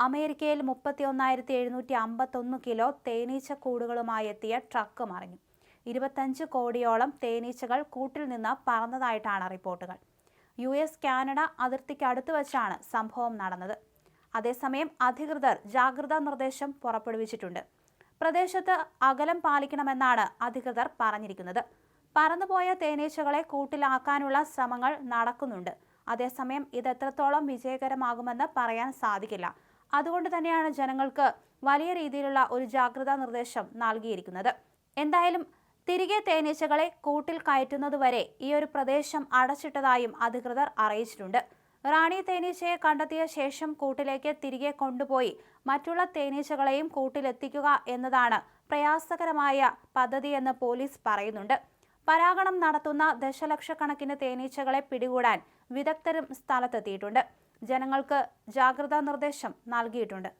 അമേരിക്കയിൽ 31,751 കിലോ തേനീച്ച കൂടുകളുമായി എത്തിയ ട്രക്ക് മറിഞ്ഞു. 25 കോടിയോളം തേനീച്ചകൾ കൂട്ടിൽ നിന്ന് പറന്നതായിട്ടാണ് റിപ്പോർട്ടുകൾ. US കാനഡ അതിർത്തിക്കടുത്ത് വച്ചാണ് സംഭവം നടന്നത്. അതേസമയം അധികൃതർ ജാഗ്രതാ നിർദ്ദേശം പുറപ്പെടുവിച്ചിട്ടുണ്ട്. പ്രദേശത്ത് അകലം പാലിക്കണമെന്നാണ് അധികൃതർ പറഞ്ഞിരിക്കുന്നത്. പറന്നുപോയ തേനീച്ചകളെ കൂട്ടിലാക്കാനുള്ള ശ്രമങ്ങൾ നടക്കുന്നുണ്ട്. അതേസമയം ഇത് എത്രത്തോളം വിജയകരമാകുമെന്ന് പറയാൻ സാധിക്കില്ല. അതുകൊണ്ട് തന്നെയാണ് ജനങ്ങൾക്ക് വലിയ രീതിയിലുള്ള ഒരു ജാഗ്രതാ നിർദ്ദേശം നൽകിയിരിക്കുന്നത്. എന്തായാലും തിരികെ തേനീച്ചകളെ കൂട്ടിൽ കയറ്റുന്നതുവരെ ഈ ഒരു പ്രദേശം അടച്ചിട്ടതായും അധികൃതർ അറിയിച്ചിട്ടുണ്ട്. റാണി തേനീച്ചയെ കണ്ടെത്തിയ ശേഷം കൂട്ടിലേക്ക് തിരികെ കൊണ്ടുപോയി മറ്റുള്ള തേനീച്ചകളെയും കൂട്ടിലെത്തിക്കുക എന്നതാണ് പ്രയാസകരമായ പദ്ധതിയെന്ന് പോലീസ് പറയുന്നുണ്ട്. പരാഗണം നടത്തുന്ന ദശലക്ഷക്കണക്കിന് തേനീച്ചകളെ പിടികൂടാൻ വിദഗ്ധരും സ്ഥലത്തെത്തിയിട്ടുണ്ട്. ജനങ്ങൾക്ക് ജാഗ്രതാ നിർദ്ദേശം നൽകിയിട്ടുണ്ട്.